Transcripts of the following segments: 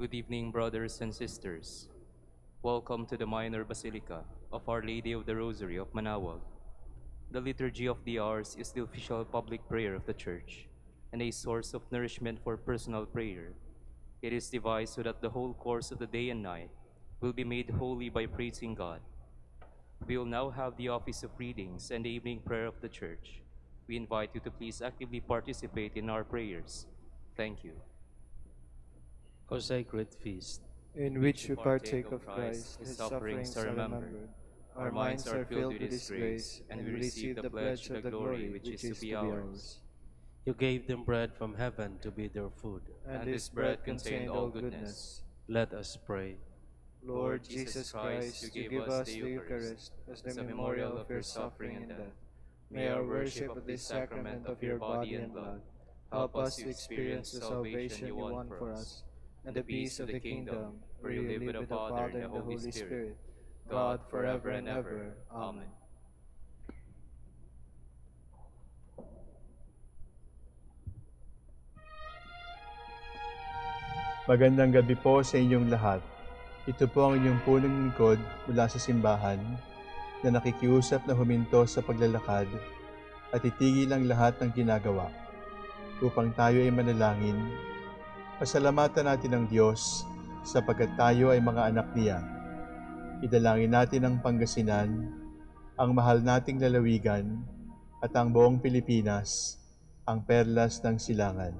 Good evening, brothers and sisters. Welcome to the Minor Basilica of Our Lady of the Rosary of Manaoag. The Liturgy of the Hours is the official public prayer of the Church and a source of nourishment for personal prayer. It is devised so that the whole course of the day and night will be made holy by praising God. We will now have the office of readings and the evening prayer of the Church. We invite you to please actively participate in our prayers. Thank you. O sacred feast, in which we partake of Christ, his sufferings are remembered. Our minds are filled with his grace, and we receive the pledge of the glory which is to be ours. you gave them bread from heaven to be their food. And this bread contained all goodness. Let us pray. Lord Jesus Christ, you give us the Eucharist as the memorial of your suffering and death. May our worship of this sacrament of your body and blood help us to experience the salvation you won for us, and the peace of the kingdom, where you live with the Father and the Holy Spirit, God forever and ever. Amen. Magandang gabi po sa inyong lahat. Ito po ang inyong punong lingkod mula sa simbahan na nakikiusap na huminto sa paglalakad at itigil ang lahat ng ginagawa upang tayo ay manalangin. Pasalamatan natin ang Diyos sapagkat tayo ay mga anak niya. Idalangin natin ang Pangasinan, ang mahal nating lalawigan, at ang buong Pilipinas, ang perlas ng silangan.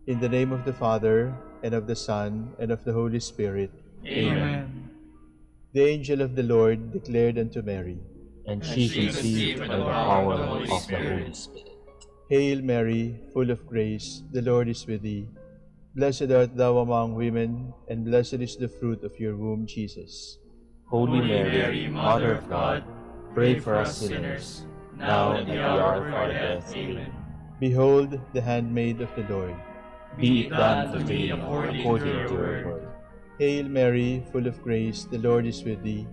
In the name of the Father, and of the Son, and of the Holy Spirit. Amen. The angel of the Lord declared unto Mary, And she conceived by the power of the Holy Spirit. Hail Mary, full of grace, the Lord is with thee. Blessed art thou among women, and blessed is the fruit of your womb, Jesus. Holy Mary, Mother of God, pray for us sinners, now and at the hour of our death. Amen. Behold the handmaid of the Lord. Be it done to me according to your word. Hail Mary, full of grace, the Lord is with thee.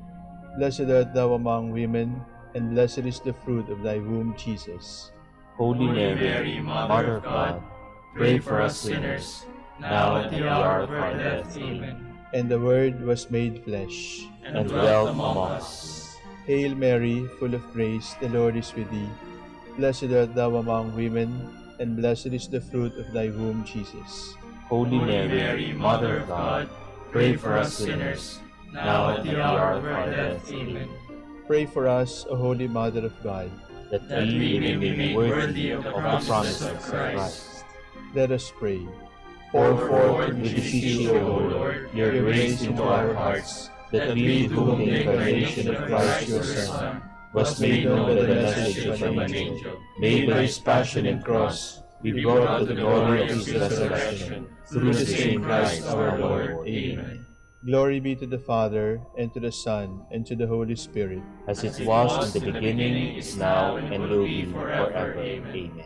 Blessed art thou among women, and blessed is the fruit of thy womb, Jesus. Holy Mary, Mother of God, pray for us sinners, now and at the hour of our death. Amen. And the Word was made flesh, and dwelt among us. Hail Mary, full of grace, the Lord is with thee. Blessed art thou among women, and blessed is the fruit of thy womb, Jesus. Holy Mary, Mother of God, pray for us sinners, now and at the hour of our death. Amen. Pray for us, O Holy Mother of God, that we may be made worthy of the promises of Christ. Let us pray. Pour forth, we beseech you, O Lord, your grace into our hearts, that we, to whom the incarnation of Christ your Son was made known by the message of an angel, may by his passion and cross be brought to the glory of his resurrection, through the same Christ our Lord. Amen. Glory be to the Father, and to the Son, and to the Holy Spirit. As it was in the beginning, is now, and will be forever. Amen.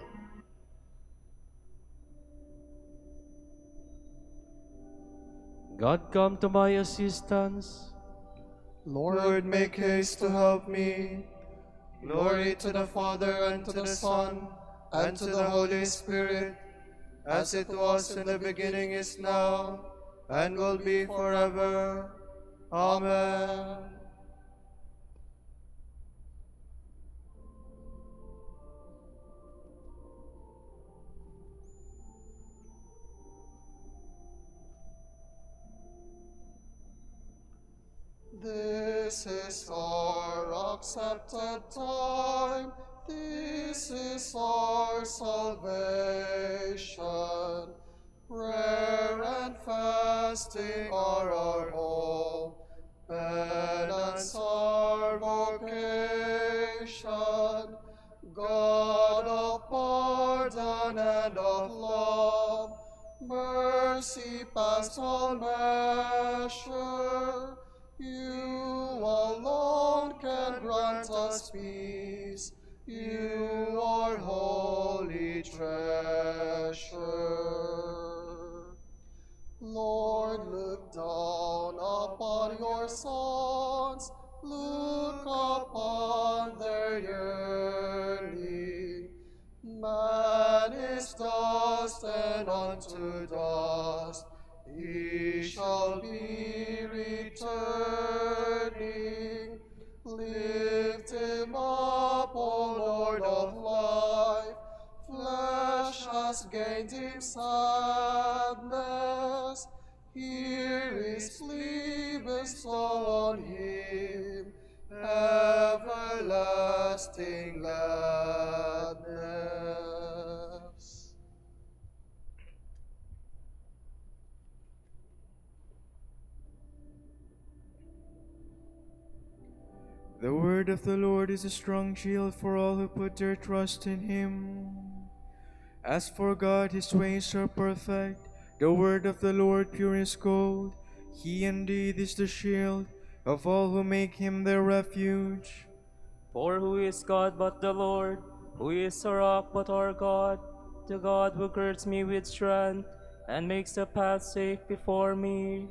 God, come to my assistance. Lord, make haste to help me. Glory to the Father, and to the Son, and to the Holy Spirit, as it was in the beginning, is now, and will be forever. Amen. This is our accepted time. This is our salvation. Prayer and fasting are our hope, penance our vocation. God of pardon and of love, mercy past all measure, you alone can grant us peace. You are holy treasure. Lord, look down upon your sons, look upon their yearning. Man is dust, and unto dust He shall be returning. Lift him up, O Lord of life. Flesh has gained him sadness. Here is plea bestow on him everlasting gladness. The word of the Lord is a strong shield for all who put their trust in him. As for God, his ways are perfect. The word of the Lord pure as gold. He indeed is the shield of all who make him their refuge. For who is God but the Lord? Who is a rock but our God? The God who girds me with strength and makes the path safe before me.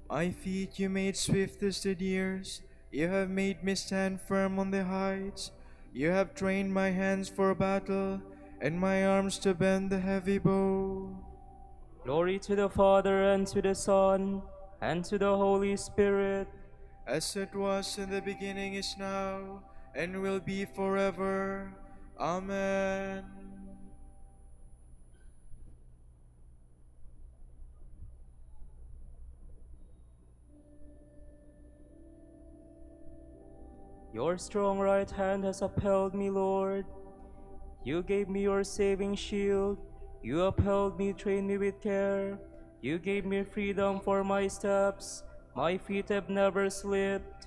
My feet you made swift as the deer's. You have made me stand firm on the heights. You have trained my hands for battle, and my arms to bend the heavy bow. Glory to the Father, and to the Son, and to the Holy Spirit. As it was in the beginning, is now, and will be forever. Amen. Your strong right hand has upheld me, Lord. You gave me your saving shield. You upheld me, trained me with care. You gave me freedom for my steps. My feet have never slipped.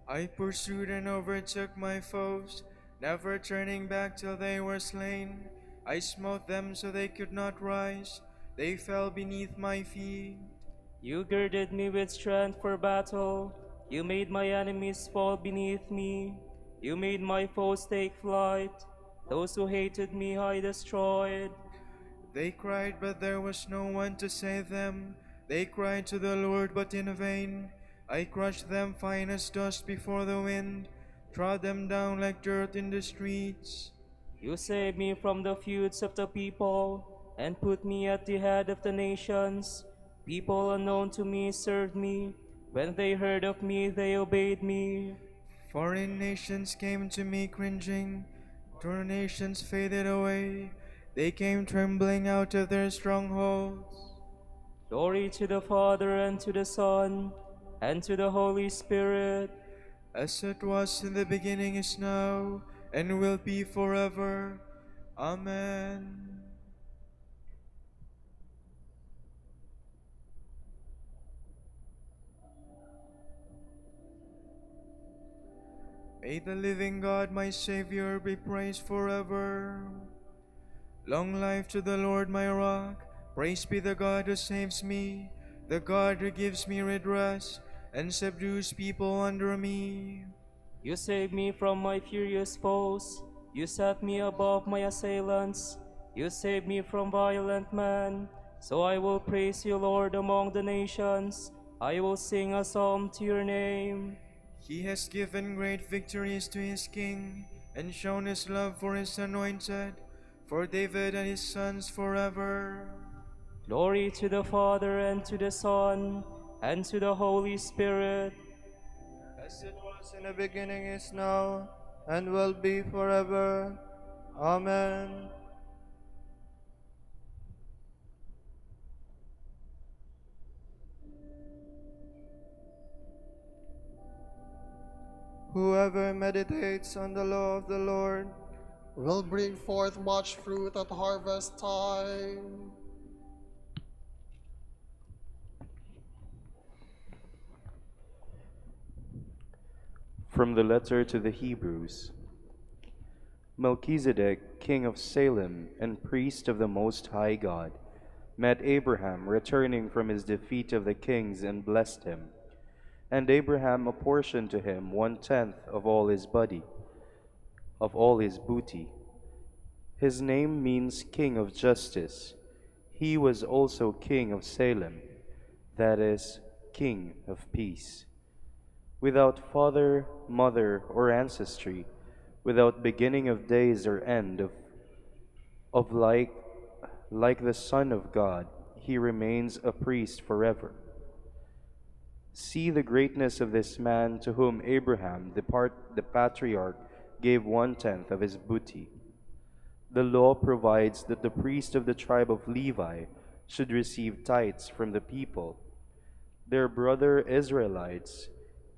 I pursued and overtook my foes, never turning back till they were slain. I smote them so they could not rise. They fell beneath my feet. You girded me with strength for battle. You made my enemies fall beneath me. You made my foes take flight. Those who hated me I destroyed. They cried, but there was no one to save them. They cried to the Lord, but in vain. I crushed them fine as dust before the wind, trod them down like dirt in the streets. You saved me from the feuds of the people, and put me at the head of the nations. People unknown to me served me. When they heard of me, they obeyed me. Foreign nations came to me cringing. Other nations faded away. They came trembling out of their strongholds. Glory to the Father, and to the Son, and to the Holy Spirit. As it was in the beginning, is now, and will be forever. Amen. May the living God, my Savior, be praised forever. Long life to the Lord, my rock. Praise be the God who saves me, the God who gives me redress and subdues people under me. You saved me from my furious foes. You set me above my assailants. You saved me from violent men. So I will praise you, Lord, among the nations. I will sing a psalm to your name. He has given great victories to his king, and shown his love for his anointed, for David and his sons forever. Glory to the Father, and to the Son, and to the Holy Spirit. As it was in the beginning, is now, and will be forever. Amen. Whoever meditates on the law of the Lord will bring forth much fruit at harvest time. From the letter to the Hebrews. Melchizedek, king of Salem and priest of the Most High God, met Abraham returning from his defeat of the kings and blessed him. And Abraham apportioned to him 1/10 of all his booty. His name means King of Justice. He was also king of Salem, that is, King of Peace. Without father, mother, or ancestry, without beginning of days or end of like the Son of God, he remains a priest forever. See the greatness of this man to whom Abraham, the patriarch, gave 1/10 of his booty. The law provides that the priest of the tribe of Levi should receive tithes from the people, their brother Israelites,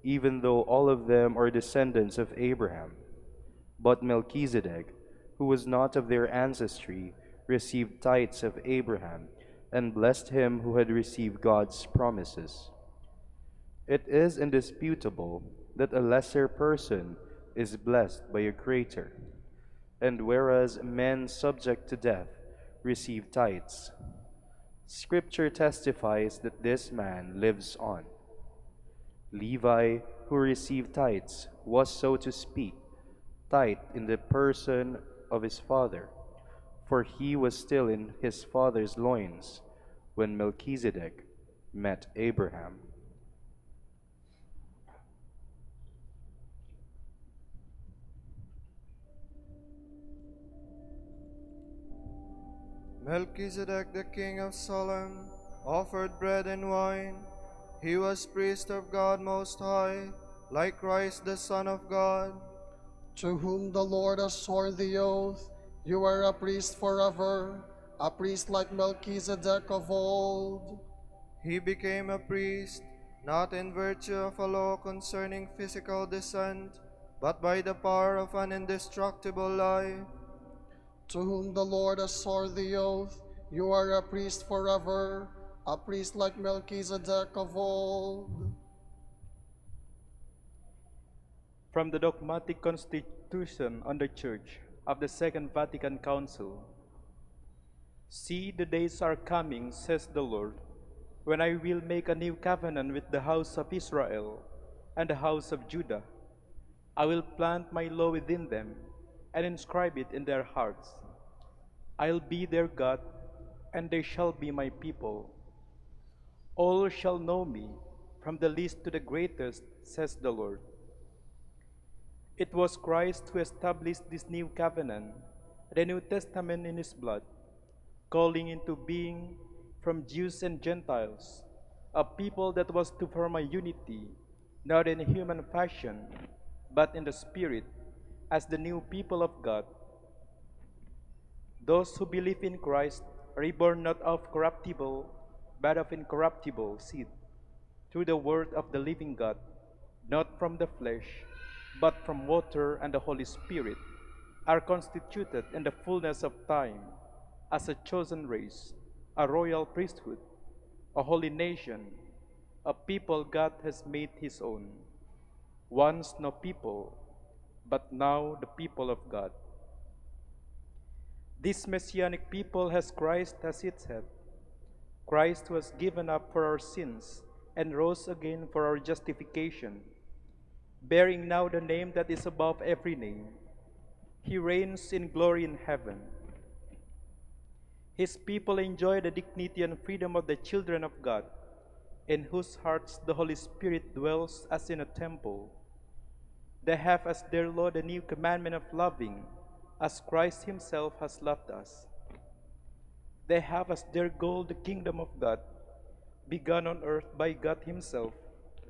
even though all of them are descendants of Abraham. But Melchizedek, who was not of their ancestry, received tithes of Abraham and blessed him who had received God's promises. It is indisputable that a lesser person is blessed by a greater, and whereas men subject to death receive tithes, Scripture testifies that this man lives on. Levi, who received tithes, was, so to speak, tithe in the person of his father, for he was still in his father's loins when Melchizedek met Abraham. Melchizedek, the king of Salem, offered bread and wine. He was priest of God Most High, like Christ the Son of God. To whom the Lord has sworn the oath, you are a priest forever, a priest like Melchizedek of old. He became a priest, not in virtue of a law concerning physical descent, but by the power of an indestructible life. To whom the Lord has sworn the oath, you are a priest forever, a priest like Melchizedek of old. From the dogmatic constitution on the Church of the Second Vatican Council. See, the days are coming, says the Lord, when I will make a new covenant with the house of Israel and the house of Judah. I will plant my law within them and inscribe it in their hearts. I'll be their God, and they shall be my people. All shall know me, from the least to the greatest, says the Lord. It was Christ who established this new covenant, the New Testament in his blood, calling into being from Jews and Gentiles a people that was to form a unity, not in human fashion, but in the Spirit, as the new people of God. Those who believe in Christ are reborn not of corruptible, but of incorruptible seed, through the word of the living God, not from the flesh, but from water and the Holy Spirit, are constituted in the fullness of time as a chosen race, a royal priesthood, a holy nation, a people God has made his own. Once no people, but now the people of God. This messianic people has Christ as its head. Christ was given up for our sins and rose again for our justification, bearing now the name that is above every name. He reigns in glory in heaven. His people enjoy the dignity and freedom of the children of God, in whose hearts the Holy Spirit dwells as in a temple. They have as their law the new commandment of loving, as Christ himself has loved us. They have as their goal the kingdom of God, begun on earth by God himself,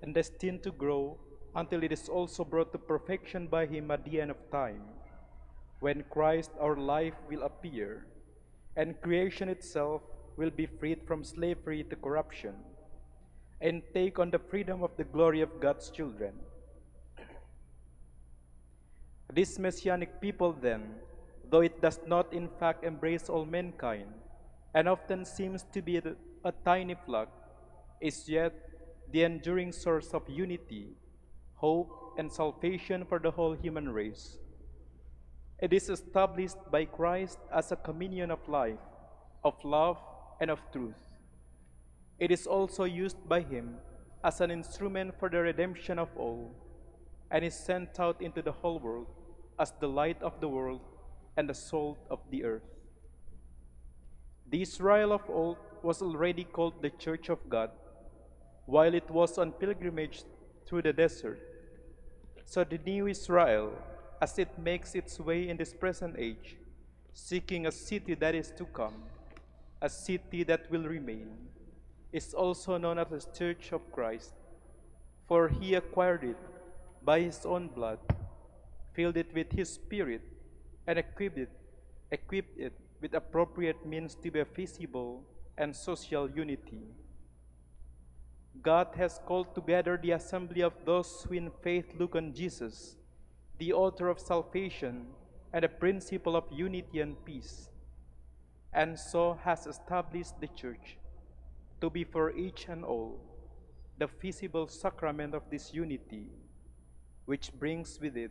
and destined to grow until it is also brought to perfection by him at the end of time, when Christ our life will appear, and creation itself will be freed from slavery to corruption, and take on the freedom of the glory of God's children. This messianic people then, though it does not in fact embrace all mankind, and often seems to be a tiny flock, is yet the enduring source of unity, hope, and salvation for the whole human race. It is established by Christ as a communion of life, of love, and of truth. It is also used by him as an instrument for the redemption of all, and is sent out into the whole world as the light of the world and the salt of the earth. The Israel of old was already called the Church of God, while it was on pilgrimage through the desert. So the new Israel, as it makes its way in this present age, seeking a city that is to come, a city that will remain, is also known as the Church of Christ, for he acquired it by his own blood, filled it with his Spirit, and equipped it with appropriate means to be a visible and social unity. God has called together the assembly of those who in faith look on Jesus, the author of salvation and the principle of unity and peace, and so has established the Church to be for each and all the visible sacrament of this unity, which brings with it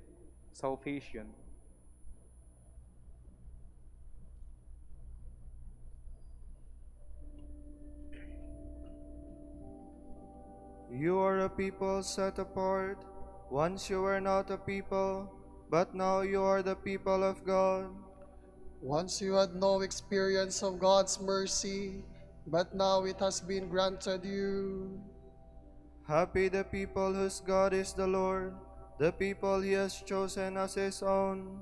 salvation. You are a people set apart. Once you were not a people, but now you are the people of God. Once you had no experience of God's mercy, but now it has been granted you. Happy the people whose God is the Lord, the people he has chosen as his own.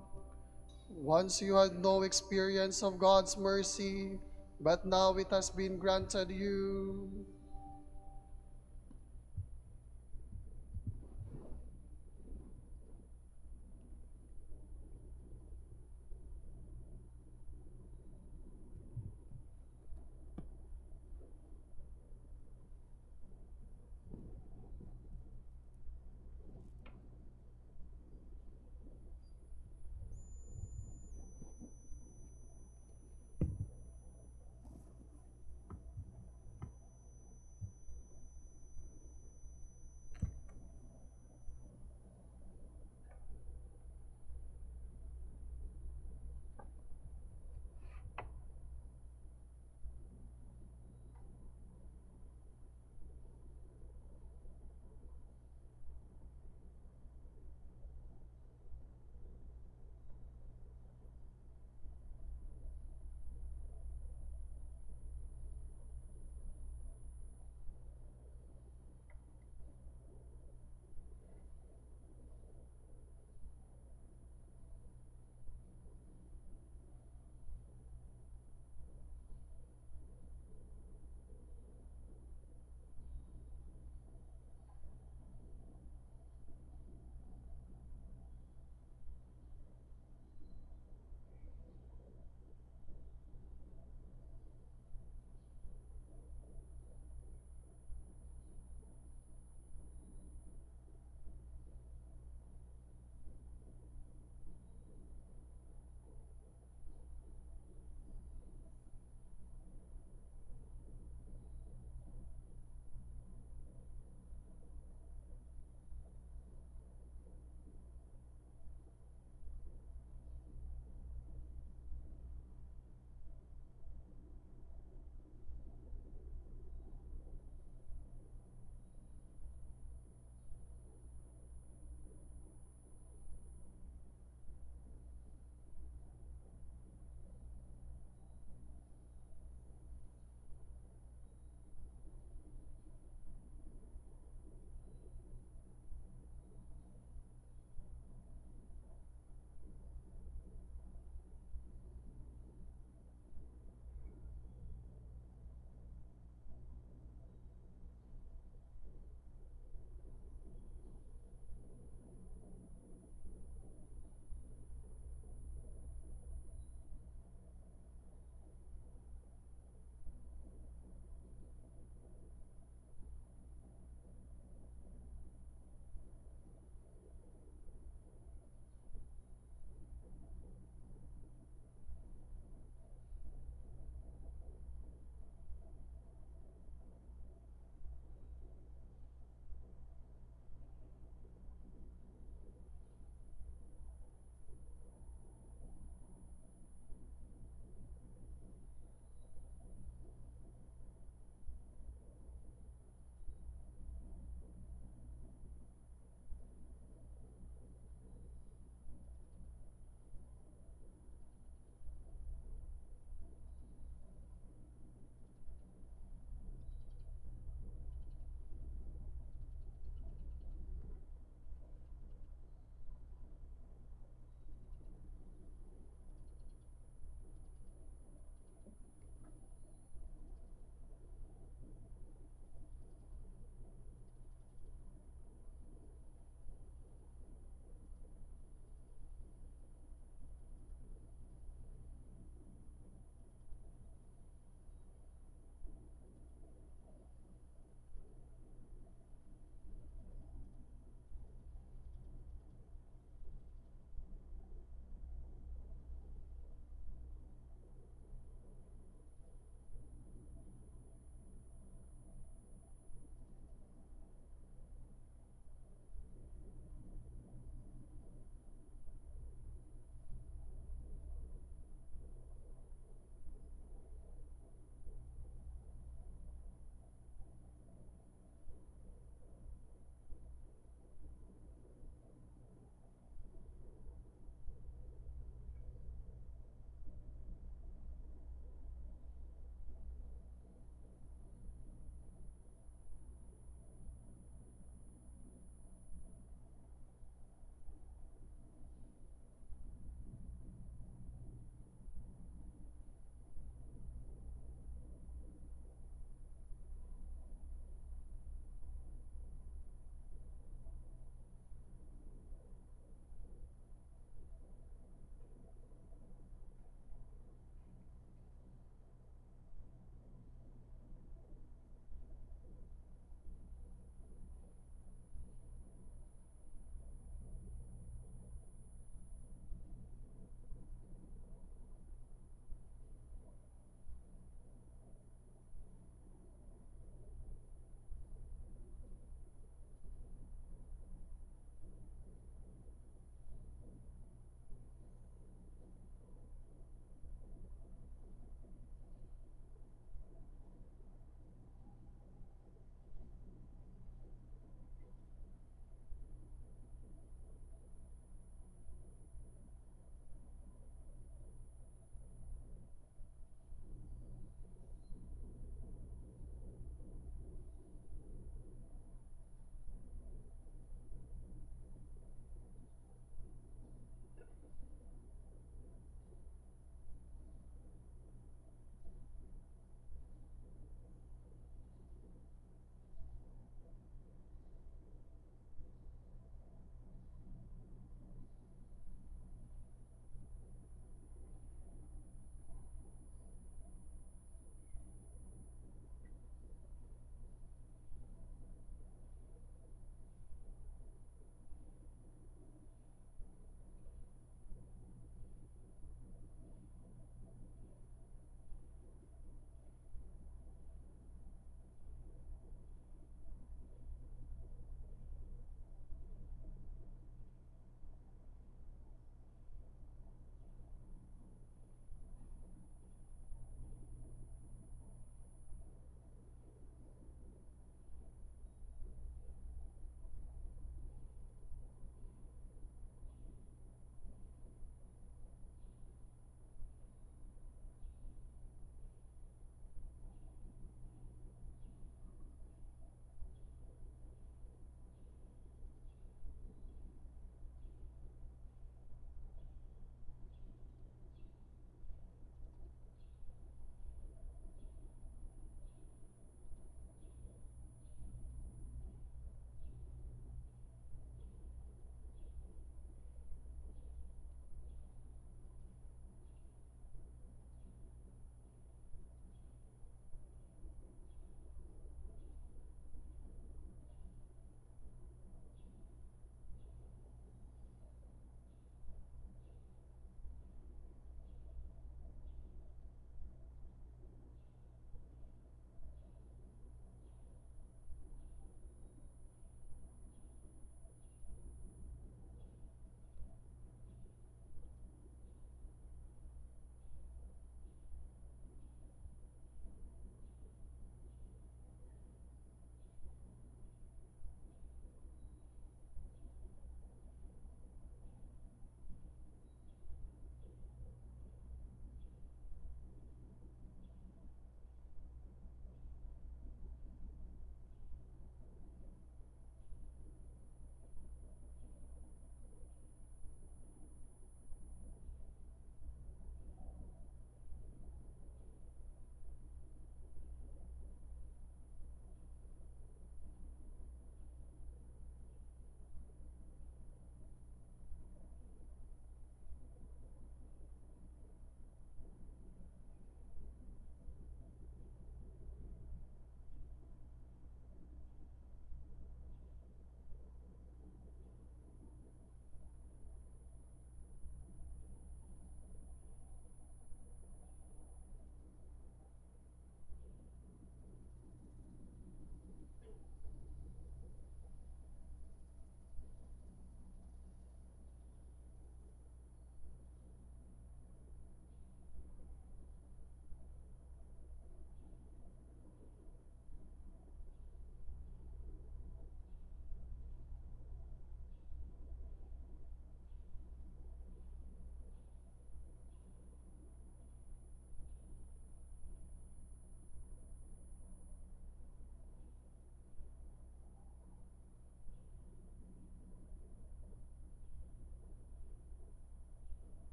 Once you had no experience of God's mercy, but now it has been granted you.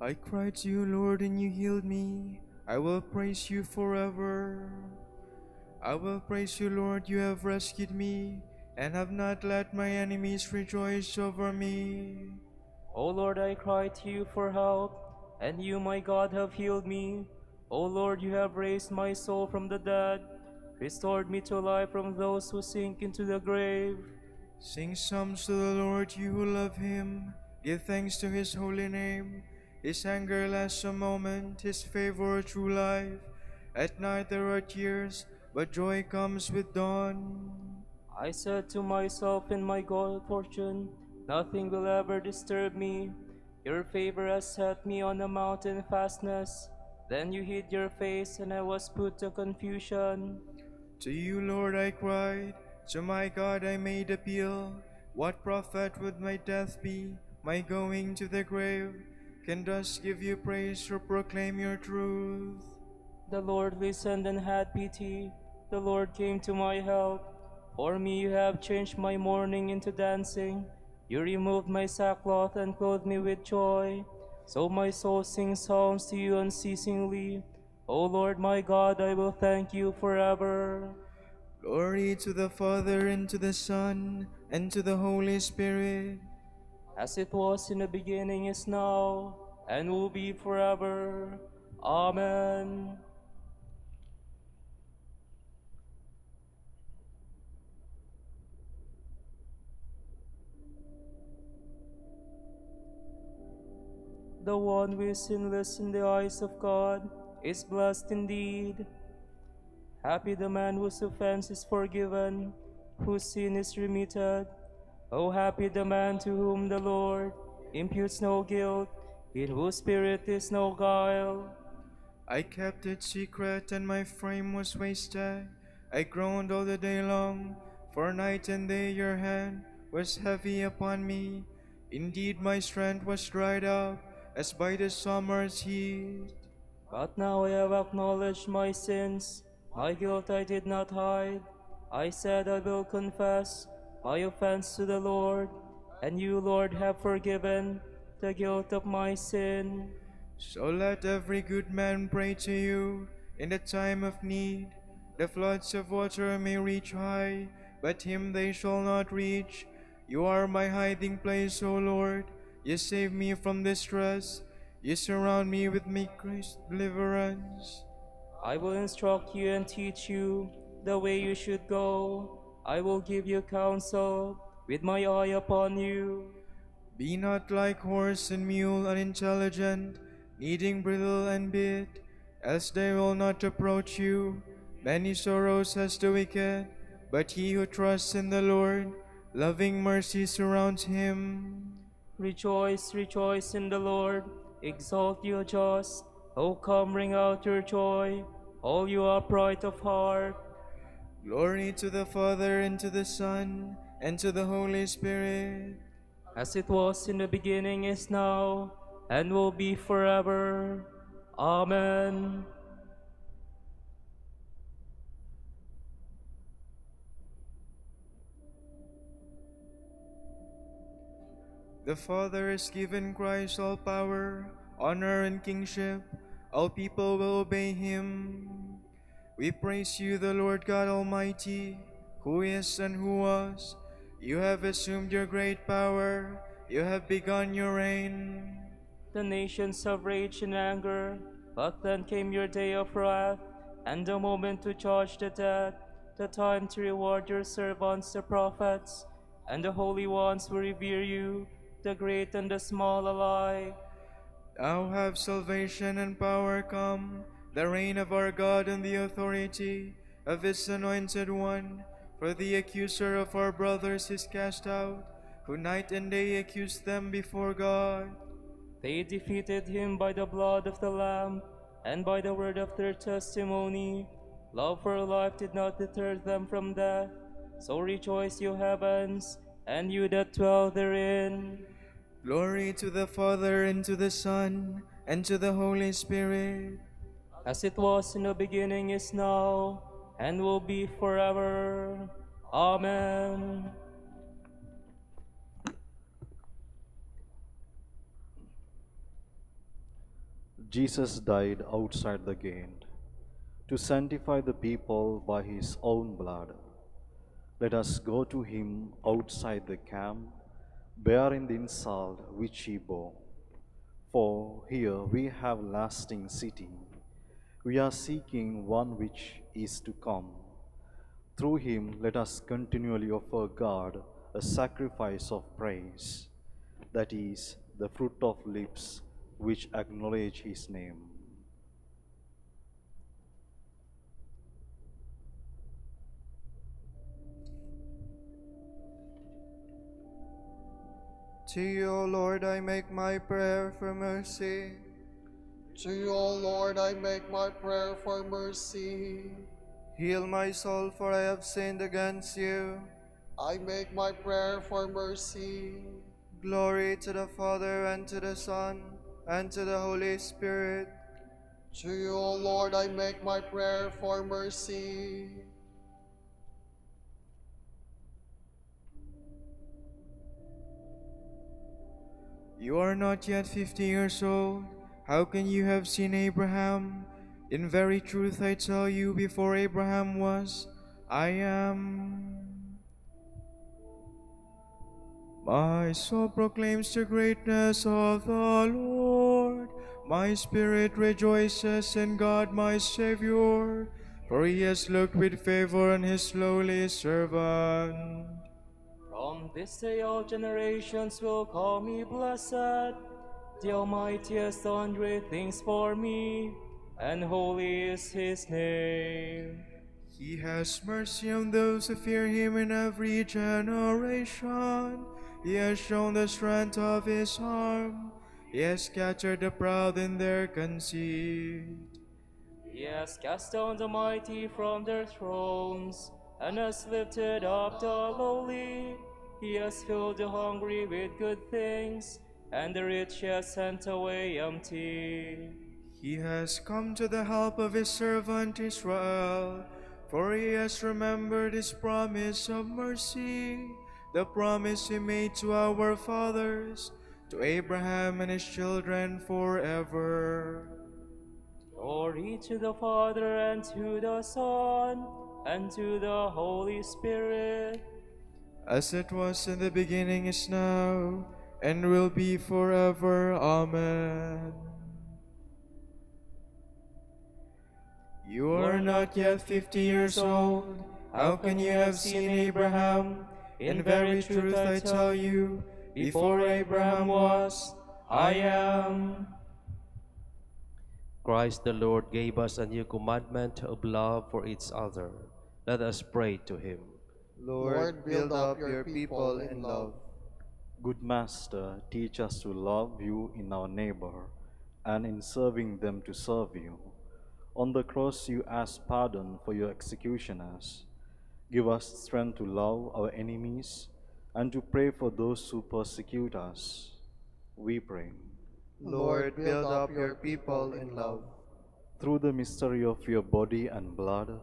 I cried to you, Lord, and you healed me. I will praise you forever. I will praise you, Lord, you have rescued me, and have not let my enemies rejoice over me. O Lord, I cry to you for help, and you, my God, have healed me. O Lord, you have raised my soul from the dead, restored me to life from those who sink into the grave. Sing psalms to the Lord, you who love him. Give thanks to his holy name. His anger lasts a moment, his favor through life. At night there are tears, but joy comes with dawn. I said to myself in my good fortune, nothing will ever disturb me. Your favor has set me on a mountain fastness. Then you hid your face, and I was put to confusion. To you, Lord, I cried. To my God I made appeal. What profit would my death be, my going to the grave? Can thus give you praise or proclaim your truth? The Lord listened and had pity. The Lord came to my help. For me you have changed my mourning into dancing. You removed my sackcloth and clothed me with joy. So my soul sings psalms to you unceasingly. O Lord my God, I will thank you forever. Glory to the Father, and to the Son, and to the Holy Spirit. As it was in the beginning, is now, and will be forever. Amen. The one who is sinless in the eyes of God is blessed indeed. Happy the man whose offense is forgiven, whose sin is remitted. Oh, happy the man to whom the Lord imputes no guilt, in whose spirit is no guile. I kept it secret, and my frame was wasted. I groaned all the day long, for night and day your hand was heavy upon me. Indeed, my strength was dried up, as by the summer's heat. But now I have acknowledged my sins, my guilt I did not hide. I said I will confess my offense to the Lord, and you, Lord, have forgiven the guilt of my sin. So let every good man pray to you in the time of need. The floods of water may reach high, but him they shall not reach. You are my hiding place, O Lord. You save me from distress. You surround me with grace deliverance. I will instruct you and teach you the way you should go. I will give you counsel with my eye upon you. Be not like horse and mule unintelligent, needing bridle and bit, else they will not approach you. Many sorrows has the wicked, but he who trusts in the Lord, loving mercy surrounds him. Rejoice, rejoice in the Lord. Exalt you just. O come, bring out your joy, all you upright of heart. Glory to the Father, and to the Son, and to the Holy Spirit. As it was in the beginning, is now, and will be forever. Amen. The Father has given Christ all power, honor, and kingship. All people will obey him. We praise you, the Lord God Almighty, who is and who was. You have assumed your great power. You have begun your reign. The nations have raged in anger, but then came your day of wrath, and the moment to judge the dead, the time to reward your servants, the prophets, and the holy ones who revere you, the great and the small alike. Now have salvation and power come, the reign of our God and the authority of his anointed one. For the accuser of our brothers is cast out, who night and day accused them before God. They defeated him by the blood of the Lamb and by the word of their testimony. Love for life did not deter them from death. So rejoice, you heavens, and you that dwell therein. Glory to the Father, and to the Son, and to the Holy Spirit. As it was in the beginning, is now, and will be forever. Amen. Jesus died outside the gate to sanctify the people by his own blood. Let us go to him outside the camp, bearing the insult which he bore. For here we have lasting city. We are seeking one which is to come. Through him let us continually offer God a sacrifice of praise, that is, the fruit of lips which acknowledge his name. To you, O Lord, I make my prayer for mercy. To you, O Lord, I make my prayer for mercy. Heal my soul, for I have sinned against you. I make my prayer for mercy. Glory to the Father, and to the Son, and to the Holy Spirit. To you, O Lord, I make my prayer for mercy. You are not yet 50 years old. How can you have seen Abraham? In very truth I tell you, before Abraham was, I am. My soul proclaims the greatness of the Lord. My spirit rejoices in God my Savior, for he has looked with favor on his lowly servant. From this day all generations will call me blessed. The Almighty has done great things for me, and holy is his name. He has mercy on those who fear him in every generation. He has shown the strength of his arm. He has scattered the proud in their conceit. He has cast down the mighty from their thrones, and has lifted up the lowly. He has filled the hungry with good things, and the rich he has sent away empty. He has come to the help of his servant Israel, for he has remembered his promise of mercy, the promise he made to our fathers, to Abraham and his children forever. Glory to the Father, and to the Son, and to the Holy Spirit. As it was in the beginning, is now, and will be forever. Amen. You are not yet 50 years old. How can you have seen Abraham? In very truth I tell you, before Abraham was, I am. Christ the Lord gave us a new commandment of love for each other. Let us pray to him. Lord, build up your people in love. Good Master, teach us to love you in our neighbor, and in serving them to serve you. On the cross you asked pardon for your executioners. Give us strength to love our enemies and to pray for those who persecute us. We pray. Lord, build up your people in love. Through the mystery of your body and blood,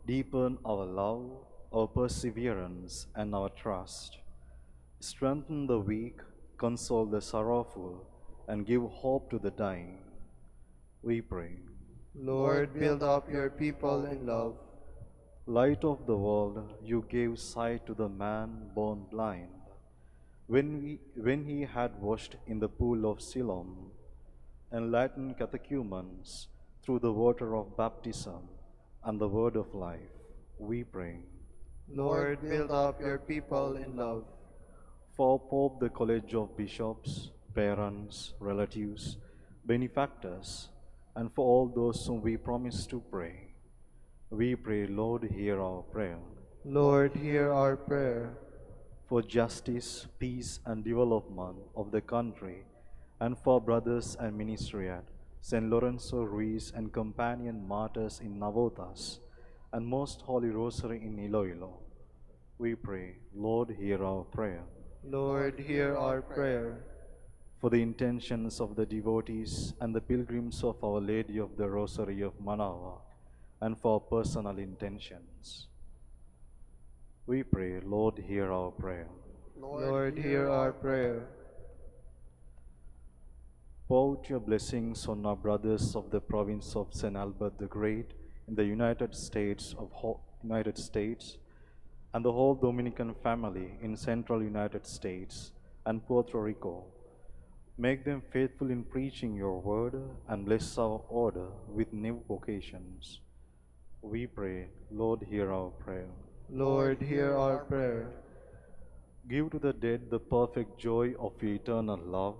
deepen our love, our perseverance, and our trust. Strengthen the weak, console the sorrowful, and give hope to the dying. We pray. Lord, build up your people in love. Light of the world, you gave sight to the man born blind. When he had washed in the pool of Siloam, enlightened catechumens through the water of baptism and the word of life, we pray. Lord, build up your people in love. For Pope, the College of Bishops, parents, relatives, benefactors, and for all those whom we promise to pray, we pray, Lord, hear our prayer. Lord, hear our prayer. For justice, peace, and development of the country, and for brothers and ministry at St. Lorenzo Ruiz and companion martyrs in Navotas, and Most Holy Rosary in Iloilo, we pray, Lord, hear our prayer. Lord, hear our prayer. For the intentions of the devotees and the pilgrims of Our Lady of the Rosary of Manaoag, and for personal intentions, we pray, Lord, hear our prayer. Lord, hear our prayer. Pour your blessings on our brothers of the province of St. Albert the Great in the United States and the whole Dominican family in Central United States and Puerto Rico. Make them faithful in preaching your word and bless our order with new vocations. We pray, Lord, hear our prayer. Lord, hear our prayer. Give to the dead the perfect joy of your eternal love,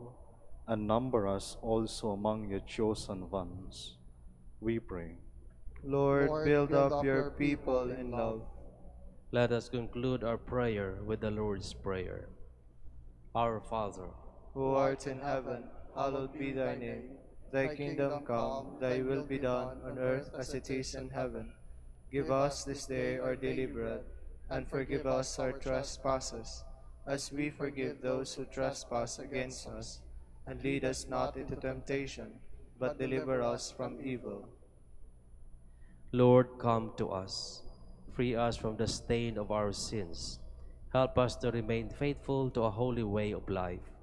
and number us also among your chosen ones. We pray. Lord, build up your people in love. Let us conclude our prayer with the Lord's Prayer. Our Father, Who art in heaven, hallowed be thy name. Thy kingdom come, thy will be done on earth as it is in heaven. Give us this day our daily bread, and forgive us our trespasses, as we forgive those who trespass against us. And lead us not into temptation, but deliver us from evil. Lord, come to us. Free us from the stain of our sins. Help us to remain faithful to a holy way of life,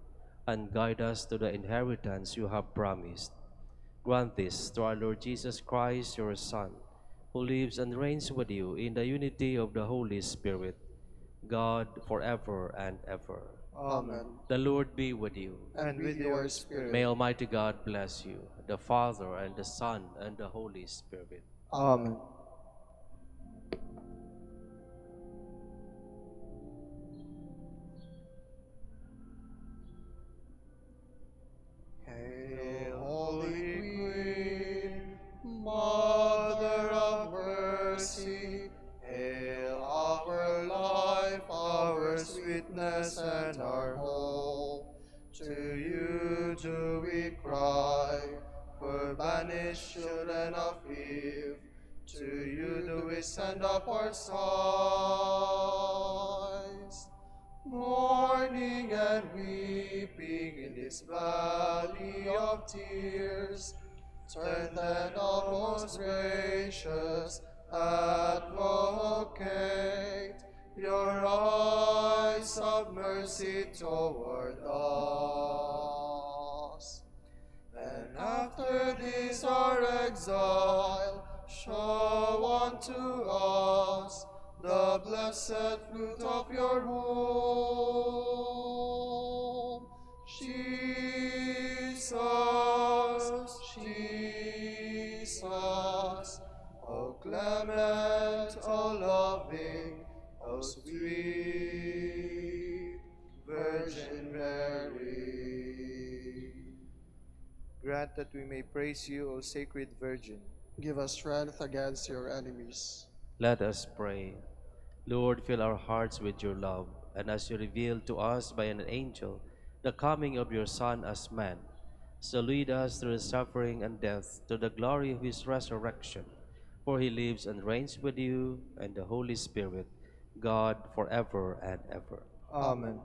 and guide us to the inheritance you have promised. Grant this through our Lord Jesus Christ, your Son, who lives and reigns with you in the unity of the Holy Spirit, God, forever and ever. Amen. The Lord be with you. And with your spirit. May Almighty God bless you, the Father, and the Son, and the Holy Spirit. Amen. Hail, Holy Queen, Mother of Mercy. Hail our life, our sweetness, and our hope. To you do we cry, for banished children of Eve. To you do we send up our sighs, mourning and weeping in this valley of tears. Turn then, O most gracious Advocate, your eyes of mercy toward us. And after this our exile, show unto us the blessed fruit of your womb. Jesus, Jesus, O clement, O loving, O sweet Virgin Mary. Grant that we may praise you, O Sacred Virgin. Give us strength against your enemies. Let us pray. Lord, fill our hearts with your love, and as you revealed to us by an angel the coming of your Son as man, so lead us through suffering and death to the glory of his resurrection. For he lives and reigns with you and the Holy Spirit, God, forever and ever. Amen.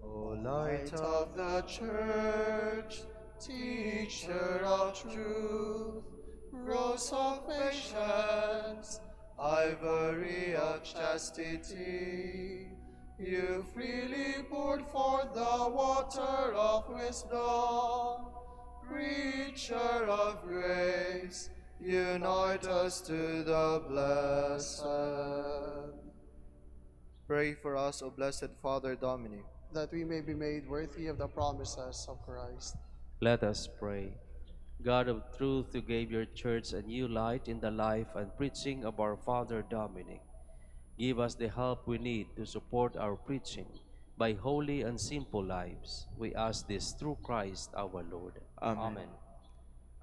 O light of the Church, teacher of truth, rose of patience, ivory of chastity, you freely poured forth the water of wisdom. Preacher of grace, unite us to the blessed. Pray for us, O blessed Father Dominic, that we may be made worthy of the promises of Christ. Let us pray. God of truth, who gave your church a new light in the life and preaching of our Father Dominic, give us the help we need to support our preaching by holy and simple lives. We ask this through Christ our Lord. Amen.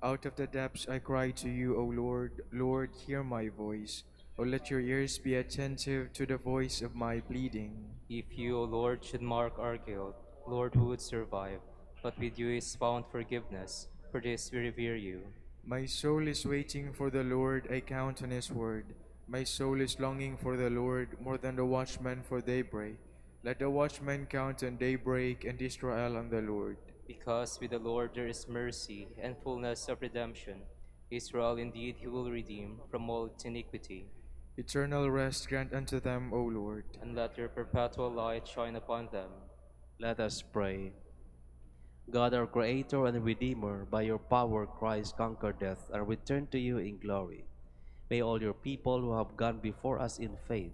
Out of the depths I cry to you, O Lord. Lord, hear my voice. O let your ears be attentive to the voice of my pleading. If you, O Lord, should mark our guilt, Lord, who would survive? But with you is found forgiveness. For this we revere you. My soul is waiting for the Lord, I count on his word. My soul is longing for the Lord more than the watchman for daybreak. Let the watchman count on daybreak and Israel on the Lord. Because with the Lord there is mercy and fullness of redemption. Israel indeed he will redeem from all its iniquity. Eternal rest grant unto them, O Lord. And let your perpetual light shine upon them. Let us pray. God, our Creator and Redeemer, by your power Christ conquered death and returned to you in glory. May all your people who have gone before us in faith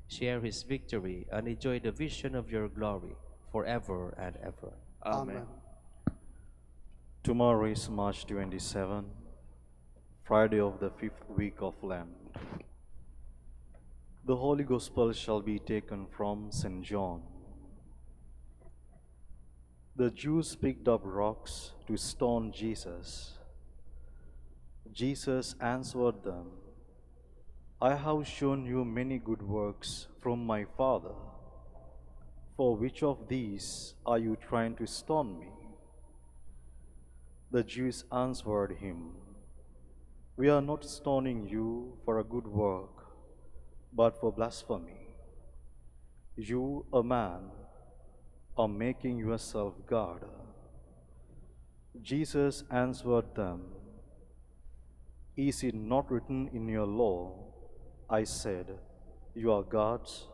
share his victory and enjoy the vision of your glory forever and ever. Amen. Tomorrow is March 27, Friday of the 5th week of Lent. The Holy Gospel shall be taken from St. John. The Jews picked up rocks to stone Jesus. Jesus answered them, I have shown you many good works from my Father. For which of these are you trying to stone me? The Jews answered him, We are not stoning you for a good work, but for blasphemy. You, a man, are making yourself God. Jesus answered them, Is it not written in your law, I said, you are gods?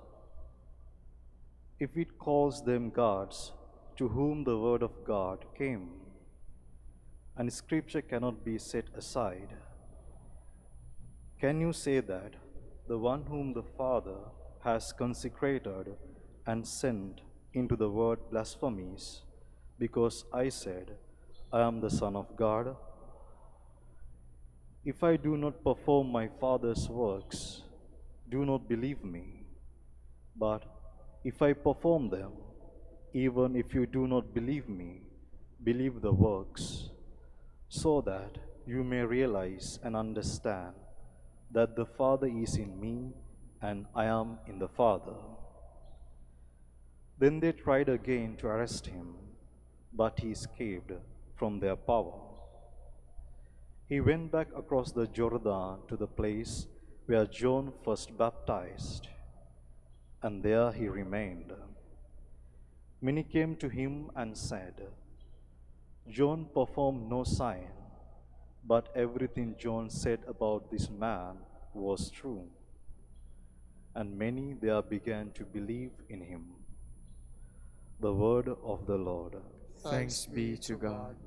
If it calls them gods, to whom the word of God came, and scripture cannot be set aside, can you say that the one whom the Father has consecrated and sent into the world blasphemies, because I said, I am the Son of God? If I do not perform my Father's works, do not believe me. But if I perform them, even if you do not believe me, believe the works, so that you may realize and understand that the Father is in me and I am in the Father. Then they tried again to arrest him, but he escaped from their power. He went back across the Jordan to the place where John first baptized, and there he remained. Many came to him and said, John performed no sign, but everything John said about this man was true. And many there began to believe in him. The word of the Lord. Thanks be to God.